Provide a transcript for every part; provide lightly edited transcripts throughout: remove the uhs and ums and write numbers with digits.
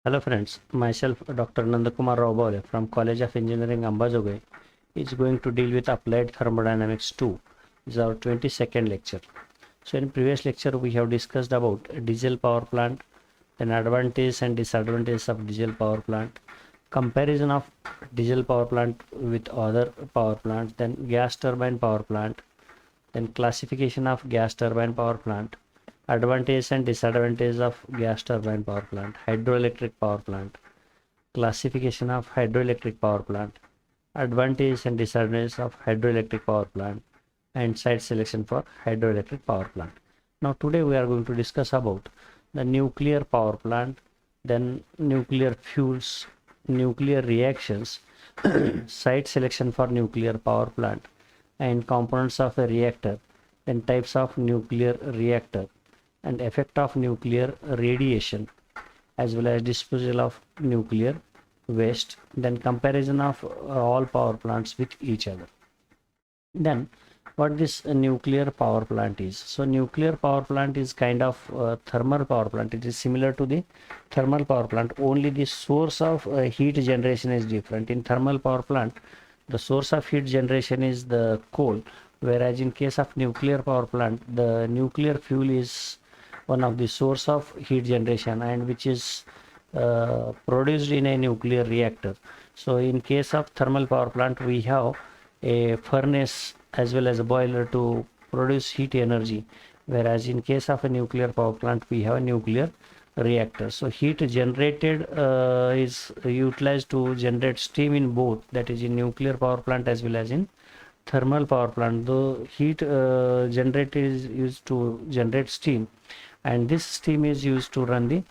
Hello friends, myself Dr. Nandakumar Raubole from College of Engineering Ambazogai is going to deal with Applied Thermodynamics 2. This is our 22nd lecture. So in previous lecture we have discussed about diesel power plant, then advantages and disadvantages of diesel power plant, comparison of diesel power plant with other power plants, then gas turbine power plant, then classification of gas turbine power plant, advantages and disadvantages of gas turbine power plant, hydroelectric power plant, classification of hydroelectric power plant, advantages and disadvantages of hydroelectric power plant, and site selection for hydroelectric power plant. Now today we are going to discuss about the nuclear power plant, then nuclear fuels, nuclear reactions, site selection for nuclear power plant, and components of a reactor, then types of nuclear reactor, and effect of nuclear radiation, as well as disposal of nuclear waste, then comparison of all power plants with each other. Then what this nuclear power plant is. So nuclear power plant is kind of thermal power plant. It is similar to the thermal power plant, only the source of heat generation is different. In thermal power plant, the source of heat generation is the coal, whereas in case of nuclear power plant, the nuclear fuel is one of the source of heat generation, and which is produced in a nuclear reactor. So in case of thermal power plant, we have a furnace as well as a boiler to produce heat energy, whereas in case of a nuclear power plant, we have a nuclear reactor. So heat generated is utilized to generate steam in both, that is in nuclear power plant as well as in thermal power plant. The heat generated is used to generate steam, and this steam is used to run the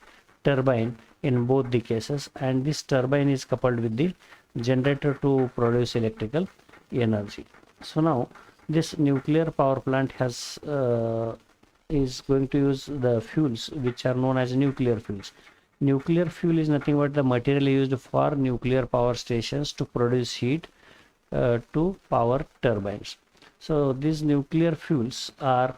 turbine in both the cases, and this turbine is coupled with the generator to produce electrical energy. So now this nuclear power plant has is going to use the fuels which are known as nuclear fuels. Nuclear fuel is nothing but the material used for nuclear power stations to produce heat to power turbines. So these nuclear fuels are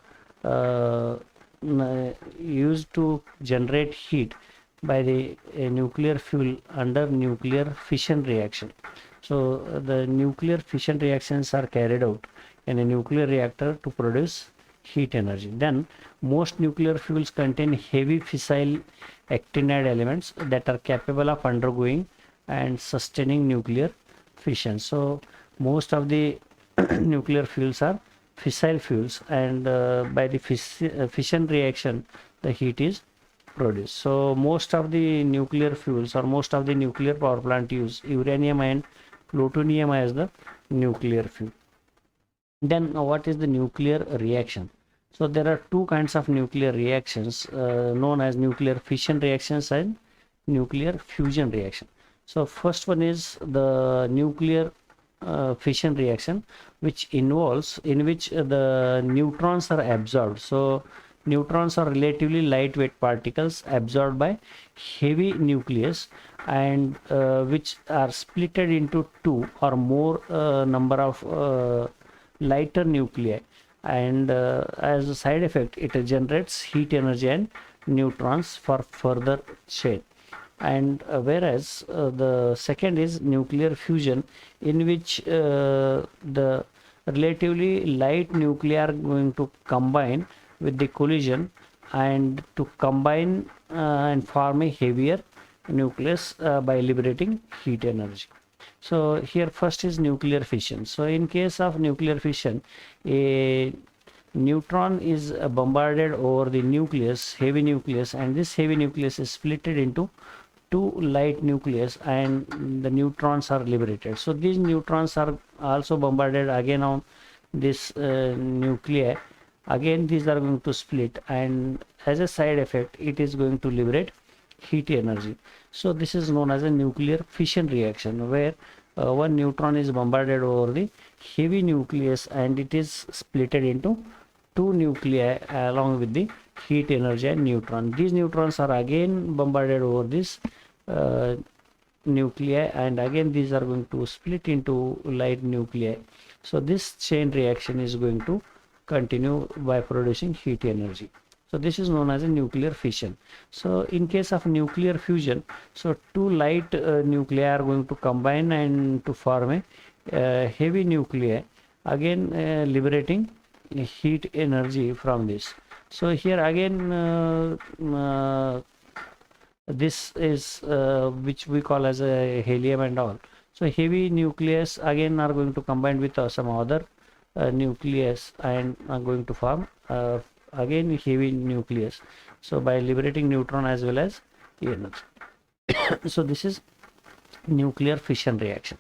used to generate heat by the nuclear fuel under nuclear fission reaction. So the nuclear fission reactions are carried out in a nuclear reactor to produce heat energy. Then most nuclear fuels contain heavy fissile actinide elements that are capable of undergoing and sustaining nuclear fission. So most of the nuclear fuels are fissile fuels, and by the fission reaction the heat is produced. So most of the nuclear fuels or most of the nuclear power plant use uranium and plutonium as the nuclear fuel. Then what is the nuclear reaction? So there are two kinds of nuclear reactions known as nuclear fission reactions and nuclear fusion reaction. So first one is the nuclear fission reaction, which involves in which the neutrons are absorbed. So neutrons are relatively lightweight particles absorbed by heavy nucleus, and which are splitted into two or more number of lighter nuclei, and as a side effect it generates heat energy and neutrons for further chain. And whereas the second is nuclear fusion, in which the relatively light nuclei are going to combine with the collision and to combine and form a heavier nucleus by liberating heat energy. So here first is nuclear fission. So in case of nuclear fission, a neutron is bombarded over the nucleus, heavy nucleus, and this heavy nucleus is splitted into two light nucleus, and the neutrons are liberated. So these neutrons are also bombarded again on this nuclei. Again these are going to split, and as a side effect it is going to liberate heat energy. So this is known as a nuclear fission reaction, where one neutron is bombarded over the heavy nucleus and it is splitted into two nuclei along with the heat energy and neutron. These neutrons are again bombarded over this nuclei, and again these are going to split into light nuclei. So this chain reaction is going to continue by producing heat energy. So this is known as a nuclear fission. So in case of nuclear fusion, so two light nuclei are going to combine and to form a heavy nuclei, again liberating heat energy from this. So here again this is which we call as a helium and all. So heavy nucleus again are going to combine with some other nucleus and are going to form again heavy nucleus. So by liberating neutron as well as energy. So this is nuclear fission reaction.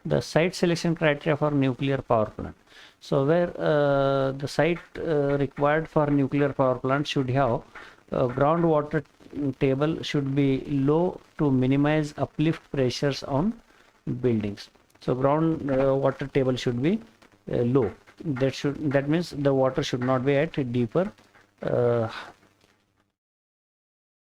The site selection criteria for nuclear power plant. So where the site required for nuclear power plant should have groundwater table should be low to minimize uplift pressures on buildings. So ground water table should be low. That means the water should not be at deeper.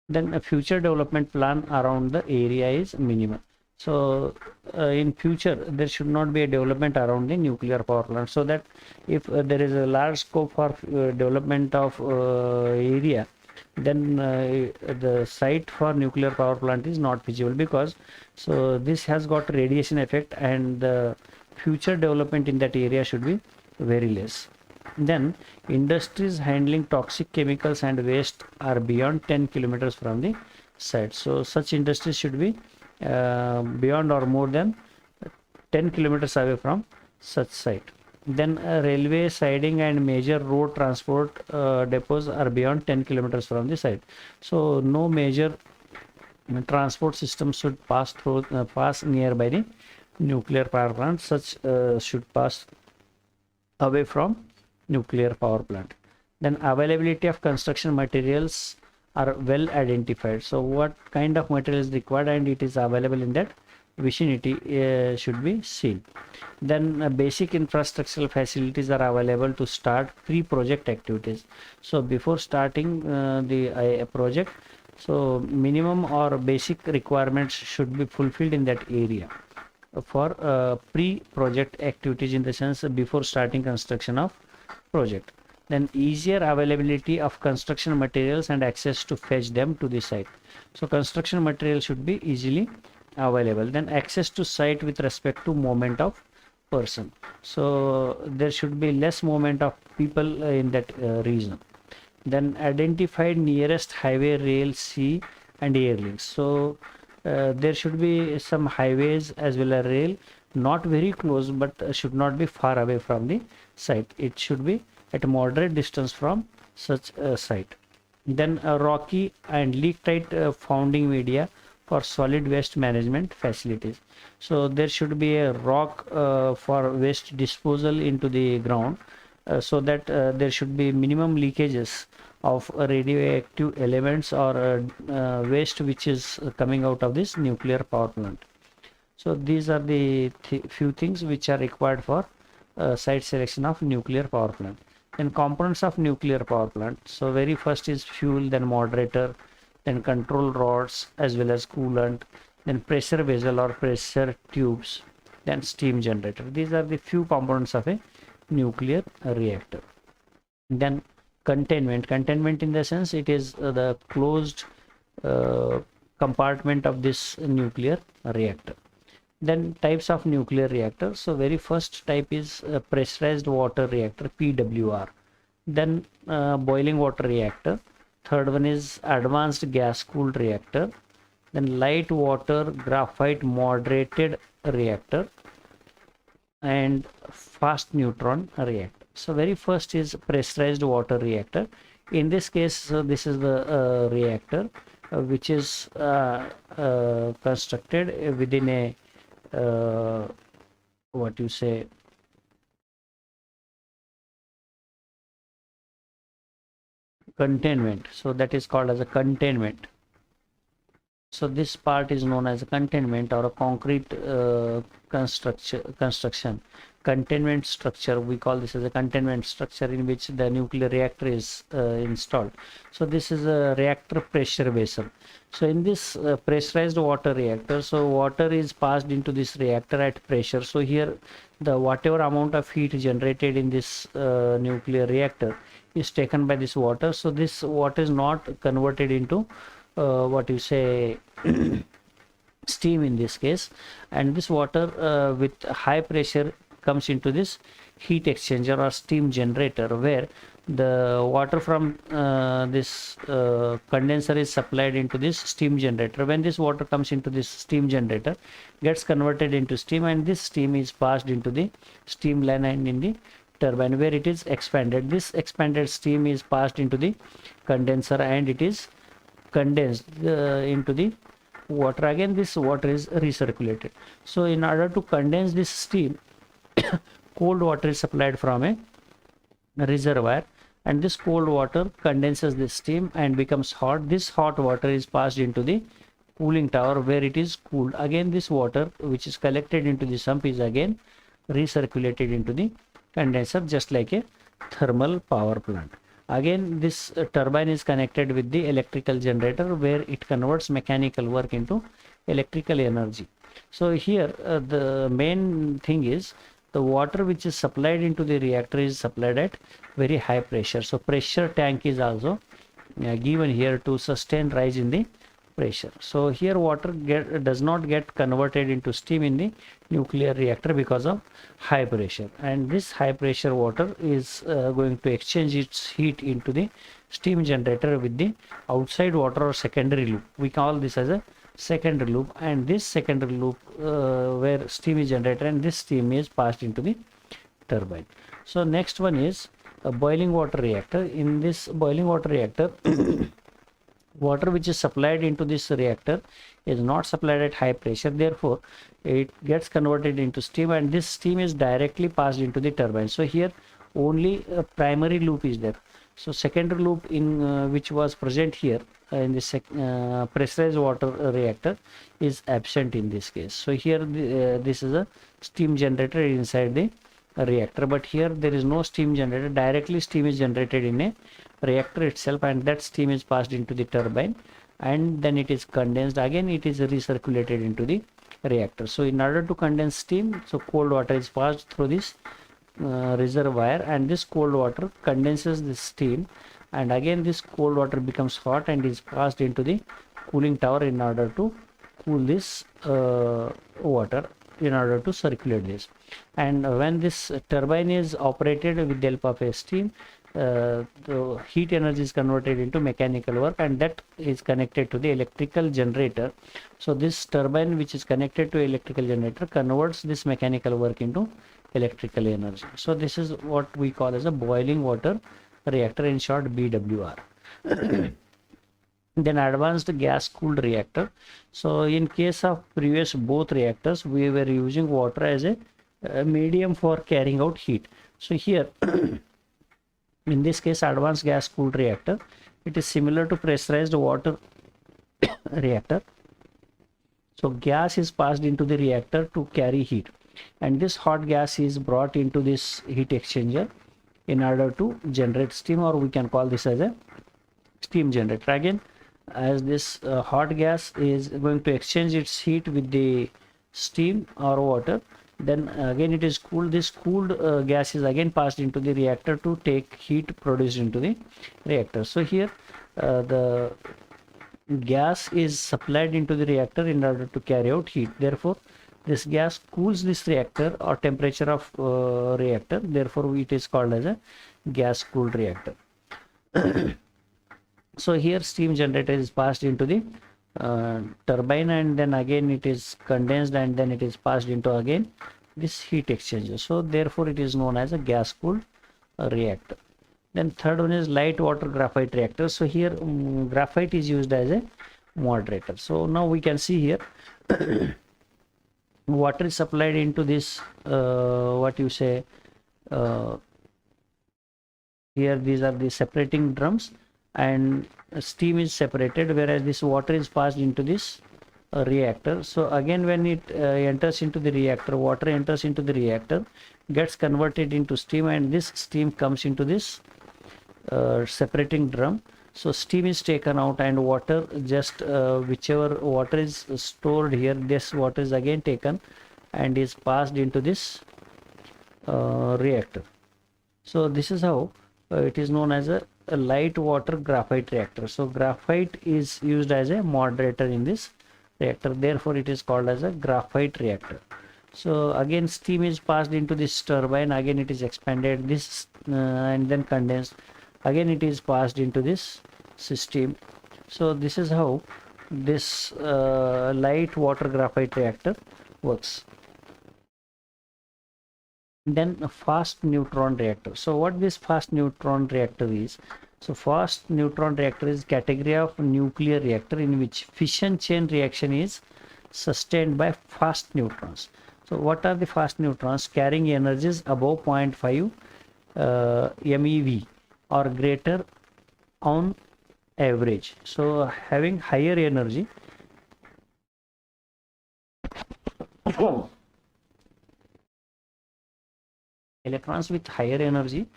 Then a future development plan around the area is minimal. So in future there should not be a development around the nuclear power plant, so that if there is a large scope for development of area, then the site for nuclear power plant is not feasible, because so this has got radiation effect and the future development in that area should be very less. Then industries handling toxic chemicals and waste are beyond 10 kilometers from the site. So such industries should be beyond or more than 10 kilometers away from such site. Then railway siding and major road transport depots are beyond 10 kilometers from the site. So no major transport system should pass through pass nearby the nuclear power plant. Such should pass away from nuclear power plant. Then availability of construction materials are well identified. So what kind of material is required and it is available in that vicinity should be seen. Then basic infrastructural facilities are available to start pre-project activities. So before starting the project, so minimum or basic requirements should be fulfilled in that area for pre-project activities, in the sense before starting construction of project. Then easier availability of construction materials and access to fetch them to the site. So construction material should be easily available. Then access to site with respect to movement of person. So there should be less movement of people in that region. Then identified nearest highway, rail, sea and air links. So there should be some highways as well as rail, not very close, but should not be far away from the site. It should be at a moderate distance from such a site. Then rocky and leak tight founding media for solid waste management facilities. So there should be a rock for waste disposal into the ground, so that there should be minimum leakages of radioactive elements or waste which is coming out of this nuclear power plant. So these are the few things which are required for site selection of nuclear power plant. Then components of nuclear power plant. So very first is fuel, then moderator, then control rods as well as coolant, then pressure vessel or pressure tubes, then steam generator. These are the few components of a nuclear reactor. Then containment. Containment in the sense it is the closed compartment of this nuclear reactor. Then types of nuclear reactor. So very first type is pressurized water reactor, PWR. Then boiling water reactor. Third one is advanced gas cooled reactor. Then light water graphite moderated reactor and fast neutron reactor. So very first is pressurized water reactor. In this case, this is the reactor which is constructed within a what you say, containment. So that is called as a containment. So this part is known as a containment or a concrete construction. Containment structure, we call this as a containment structure in which the nuclear reactor is installed. So this is a reactor pressure vessel. So in this pressurized water reactor, so water is passed into this reactor at pressure. So here the whatever amount of heat generated in this nuclear reactor is taken by this water. So this water is not converted into what you say steam in this case, and this water with high pressure comes into this heat exchanger or steam generator, where the water from this condenser is supplied into this steam generator. When this water comes into this steam generator, gets converted into steam, and this steam is passed into the steam line and in the turbine, where it is expanded. This expanded steam is passed into the condenser and it is condensed into the water. Again this water is recirculated. So in order to condense this steam, cold water is supplied from a reservoir, and this cold water condenses the steam and becomes hot. This hot water is passed into the cooling tower, where it is cooled. Again this water which is collected into the sump is again recirculated into the condenser, just like a thermal power plant. Again this turbine is connected with the electrical generator, where it converts mechanical work into electrical energy. So here the main thing is the water which is supplied into the reactor is supplied at very high pressure. So pressure tank is also given here to sustain rise in the pressure. So here water does not get converted into steam in the nuclear reactor because of high pressure, and this high pressure water is going to exchange its heat into the steam generator with the outside water or secondary loop. We call this as a secondary loop, and this secondary loop where steam is generated, and this steam is passed into the turbine. So next one is a boiling water reactor. In this boiling water reactor water which is supplied into this reactor is not supplied at high pressure, therefore it gets converted into steam, and this steam is directly passed into the turbine. So here only a primary loop is there. So secondary loop in which was present here in this pressurized water reactor is absent in this case. So here this is a steam generator inside the reactor, but here there is no steam generator. Directly steam is generated in a reactor itself, and that steam is passed into the turbine, and then it is condensed. Again it is recirculated into the reactor. So in order to condense steam, so cold water is passed through this reservoir, and this cold water condenses the steam, and again this cold water becomes hot and is passed into the cooling tower in order to cool this water, in order to circulate this. And when this turbine is operated with the help of a steam, the heat energy is converted into mechanical work, and that is connected to the electrical generator. So this turbine which is connected to electrical generator converts this mechanical work into electrical energy. So this is what we call as a boiling water reactor, in short BWR. Then advanced gas cooled reactor. So in case of previous both reactors, we were using water as a medium for carrying out heat. So here in this case advanced gas cooled reactor, it is similar to pressurized water reactor. So gas is passed into the reactor to carry heat, and this hot gas is brought into this heat exchanger in order to generate steam, or we can call this as a steam generator. Again, as this hot gas is going to exchange its heat with the steam or water, then again it is cooled. This cooled gas is again passed into the reactor to take heat produced into the reactor. So here the gas is supplied into the reactor in order to carry out heat. Therefore this gas cools this reactor or temperature of reactor. Therefore it is called as a gas cooled reactor. So here steam generator is passed into the turbine, and then again it is condensed, and then it is passed into again this heat exchanger. So therefore it is known as a gas cooled reactor. Then third one is light water graphite reactor. So here graphite is used as a moderator. So now we can see here water is supplied into this what you say here these are the separating drums, and steam is separated, whereas this water is passed into this reactor. So again when it enters into the reactor, water enters into the reactor, gets converted into steam, and this steam comes into this separating drum. So steam is taken out, and water just whichever water is stored here, this water is again taken and is passed into this reactor. So this is how it is known as a light water graphite reactor. So graphite is used as a moderator in this reactor, therefore it is called as a graphite reactor. So again steam is passed into this turbine, again it is expanded this and then condensed, again it is passed into this system. So this is how this light water graphite reactor works. Then a fast neutron reactor. So what this fast neutron reactor is? So fast neutron reactor is category of nuclear reactor in which fission chain reaction is sustained by fast neutrons. So what are the fast neutrons? Carrying energies above 0.5 MeV or greater on average. So having higher energy electrons with higher energy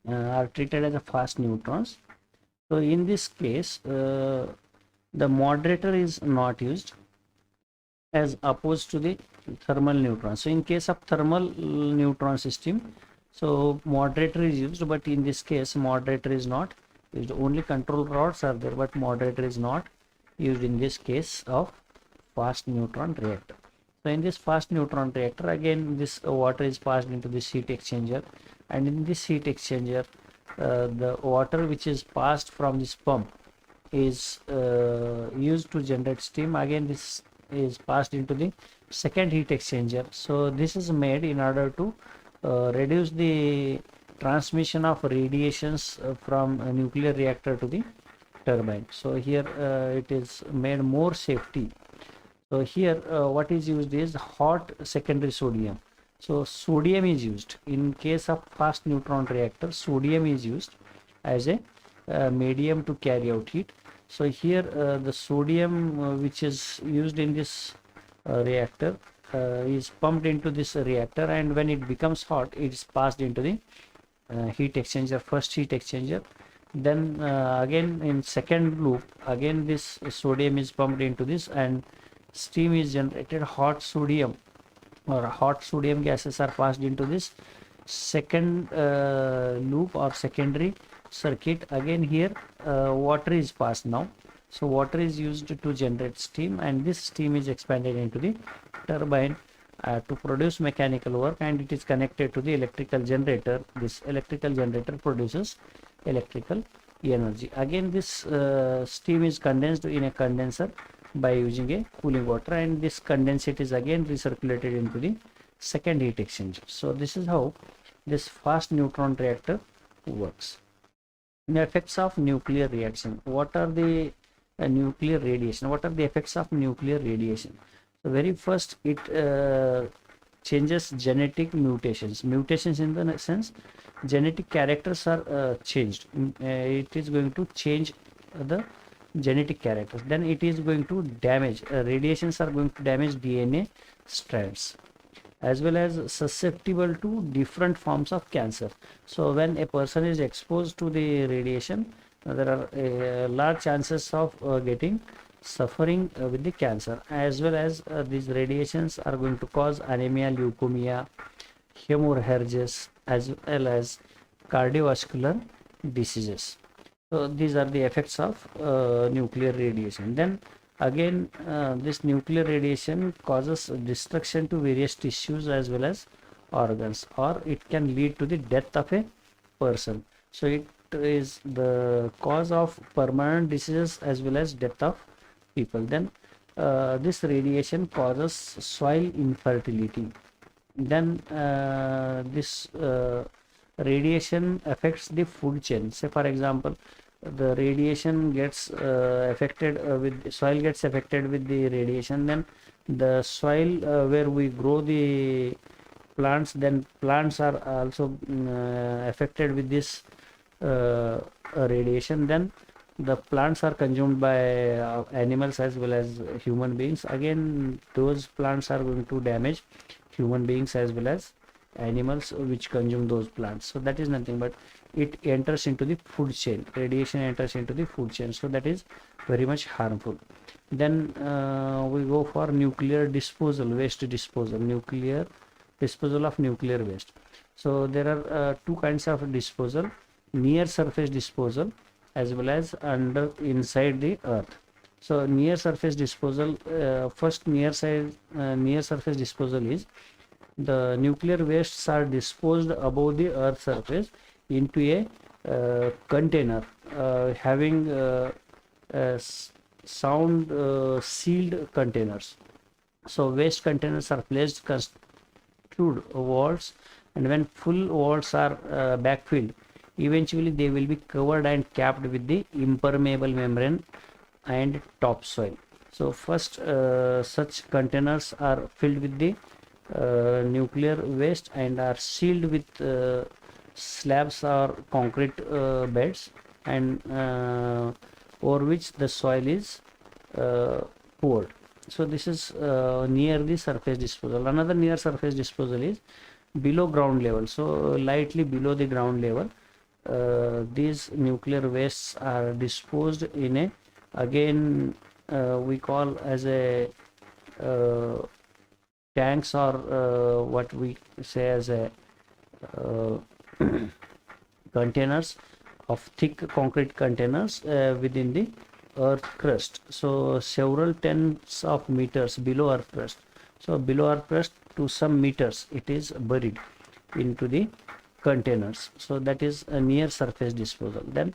are treated as a fast neutrons. So in this case the moderator is not used as opposed to the thermal neutron. So in case of thermal neutron system, so moderator is used, but in this case moderator is not used. Only control rods are there, but moderator is not used in this case of fast neutron reactor. So in this fast neutron reactor, again this water is passed into this heat exchanger, and in this heat exchanger the water which is passed from this pump is used to generate steam. Again this is passed into the second heat exchanger. So this is made in order to reduce the transmission of radiations from a nuclear reactor to the turbine. So here it is made more safety. So here what is used is hot secondary sodium. So sodium is used in case of fast neutron reactor. Sodium is used as a medium to carry out heat. So here the sodium which is used in this reactor is pumped into this reactor, and when it becomes hot it is passed into the heat exchanger, first heat exchanger. Then again in second loop again this sodium is pumped into this and steam is generated. Hot sodium or hot sodium gases are passed into this second loop or secondary circuit. Again here water is passed now. So water is used to generate steam, and this steam is expanded into the turbine to produce mechanical work, and it is connected to the electrical generator. This electrical generator produces electrical energy. Again this steam is condensed in a condenser by using a cooling water, and this condensate is again recirculated into the second heat exchanger. So this is how this fast neutron reactor works. The effects of nuclear reaction. What are the nuclear radiation? What are the effects of nuclear radiation? So very first it changes genetic mutations. Mutations in the sense genetic characters are changed. It is going to change the genetic characters. Then it is going to damage radiations are going to damage DNA strands, as well as susceptible to different forms of cancer. So when a person is exposed to the radiation, there are large chances of getting suffering with the cancer, as well as these radiations are going to cause anemia, leukemia, hemorrhages, as well as cardiovascular diseases. So these are the effects of nuclear radiation. Then again this nuclear radiation causes destruction to various tissues as well as organs, or it can lead to the death of a person. So it is the cause of permanent diseases as well as death of people. Then this radiation causes soil infertility. Then this radiation affects the food chain. Say for example, the radiation gets affected with soil gets affected with the radiation, then the soil where we grow the plants, then plants are also affected with this radiation. Then the plants are consumed by animals as well as human beings. Again those plants are going to damage human beings as well as animals which consume those plants. So that is nothing but it enters into the food chain. Radiation enters into the food chain, so that is very much harmful. Then we go for nuclear disposal, waste disposal, nuclear disposal of nuclear waste. So there are two kinds of disposal. near surface disposal as well as under inside the earth. So near surface disposal, first near surface disposal is the nuclear wastes are disposed above the earth surface into a container having sound sealed containers. So waste containers are placed construed walls, and when full walls are backfilled, eventually they will be covered and capped with the impermeable membrane and topsoil. So first such containers are filled with the nuclear waste and are sealed with slabs or concrete beds, and over which the soil is poured. So this is near the surface disposal. Another near surface disposal is below ground level. So lightly below the ground level, these nuclear wastes are disposed in a, again we call as a tanks, or what we say as a containers of thick concrete containers within the earth crust. So several tens of meters below earth crust. So below earth crust to some meters it is buried into the containers. So that is a near surface disposal. Then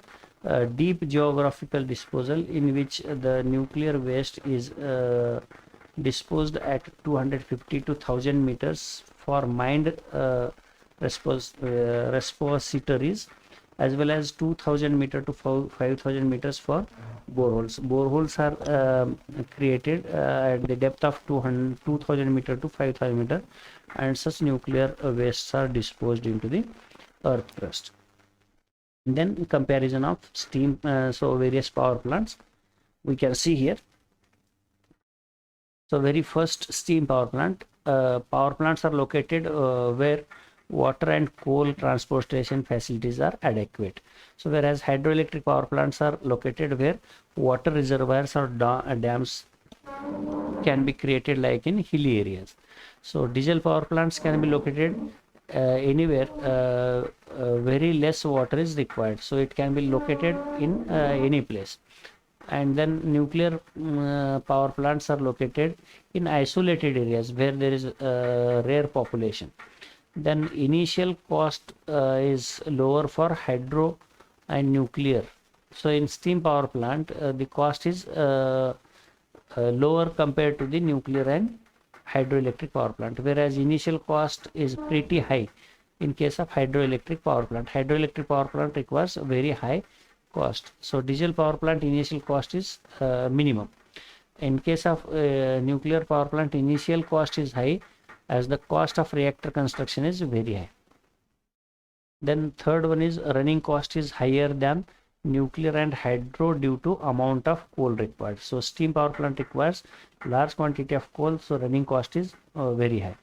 deep geographical disposal, in which the nuclear waste is disposed at 250 to 1000 meters for mined repositories, as well as 2000 meter to 5000 meters for boreholes. Boreholes are created at the depth of 2000 meter to 5000 meter, and such nuclear wastes are disposed into the earth crust. And then comparison of steam, so various power plants we can see here. So very first, steam power plant. Power plants are located where water and coal transportation facilities are adequate. So whereas hydroelectric power plants are located where water reservoirs or dams can be created, like in hilly areas. So diesel power plants can be located anywhere very less water is required, so it can be located in any place. And then nuclear power plants are located in isolated areas where there is rare population. Then initial cost is lower for hydro and nuclear. So in steam power plant the cost is lower compared to the nuclear and hydroelectric power plant, whereas initial cost is pretty high in case of hydroelectric power plant. Hydroelectric power plant requires a very high cost. So diesel power plant initial cost is minimum. In case of nuclear power plant, initial cost is high as the cost of reactor construction is very high. Then third one is running cost is higher than nuclear and hydro due to amount of coal required. So steam power plant requires large quantity of coal, so running cost is very high,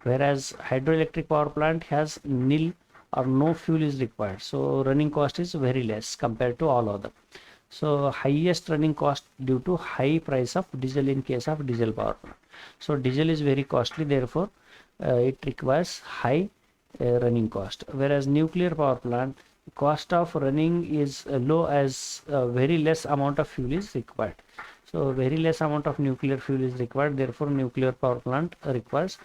whereas hydroelectric power plant has nil or no fuel is required, so running cost is very less compared to all other. So highest running cost due to high price of diesel in case of diesel power plant. So diesel is very costly, therefore it requires high running cost, whereas nuclear power plant cost of running is low as very less amount of fuel is required. So very less amount of nuclear fuel is required, therefore nuclear power plant requires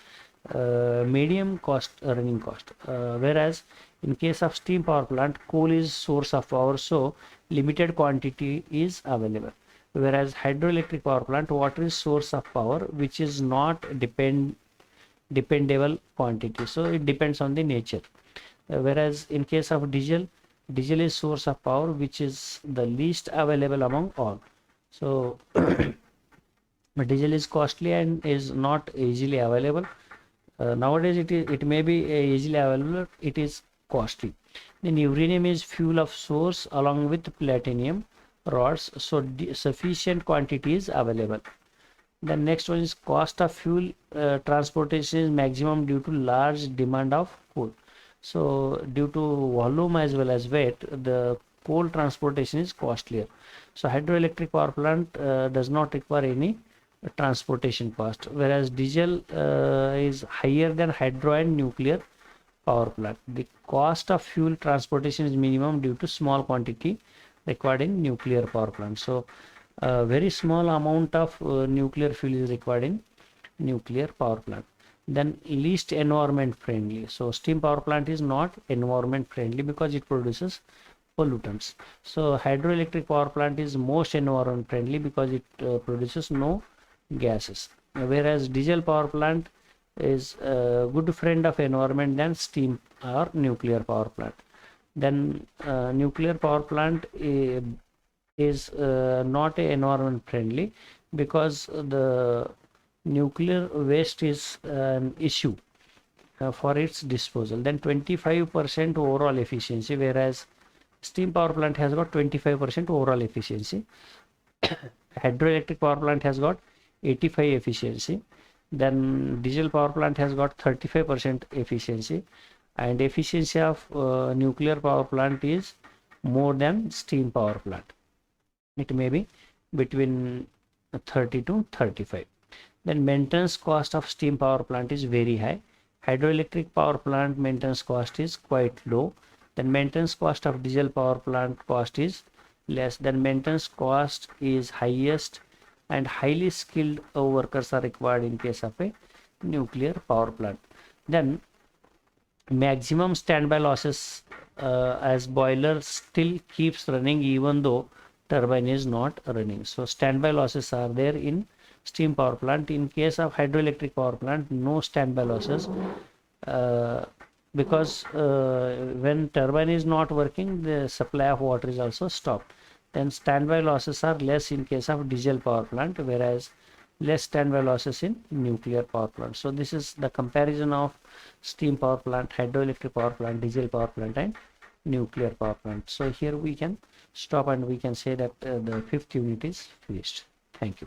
medium cost running cost, whereas in case of steam power plant coal is source of power, so limited quantity is available, whereas hydroelectric power plant water is source of power which is not dependable quantity, so it depends on the nature. Whereas in case of diesel is source of power which is the least available among all. So diesel is costly and is not easily available. Nowadays it may be easily available, it is costly. Then uranium is fuel of source along with platinum rods, so sufficient quantity is available. The next one is cost of fuel transportation is maximum due to large demand of coal. So due to volume as well as weight, the coal transportation is costlier. So hydroelectric power plant does not require any transportation cost, whereas diesel is higher than hydro and nuclear power plant. The cost of fuel transportation is minimum due to small quantity required in nuclear power plant. So a very small amount of nuclear fuel is required in nuclear power plant. Then least environment friendly. So steam power plant is not environment friendly because it produces pollutants. So hydroelectric power plant is most environment friendly because it produces no gases. Whereas diesel power plant is a good friend of environment than steam or nuclear power plant. Then nuclear power plant is not a environment friendly because the nuclear waste is an issue for its disposal. Then 25% overall efficiency, whereas steam power plant has got 25% overall efficiency. Hydroelectric power plant has got 85 efficiency. Then diesel power plant has got 35% efficiency, and efficiency of nuclear power plant is more than steam power plant. It may be between 30 to 35. Then maintenance cost of steam power plant is very high. Hydroelectric power plant maintenance cost is quite low. Then maintenance cost of diesel power plant cost is less. Then maintenance cost is highest, and highly skilled workers are required in case of a nuclear power plant. Then maximum standby losses, as boiler still keeps running even though turbine is not running. So standby losses are there in steam power plant. In case of hydroelectric power plant, no standby losses, because when turbine is not working, the supply of water is also stopped. Then standby losses are less in case of diesel power plant, whereas less standby losses in nuclear power plant. So this is the comparison of steam power plant, hydroelectric power plant, diesel power plant, and nuclear power plant. So here we can stop and we can say that the 5th unit is finished. Thank you.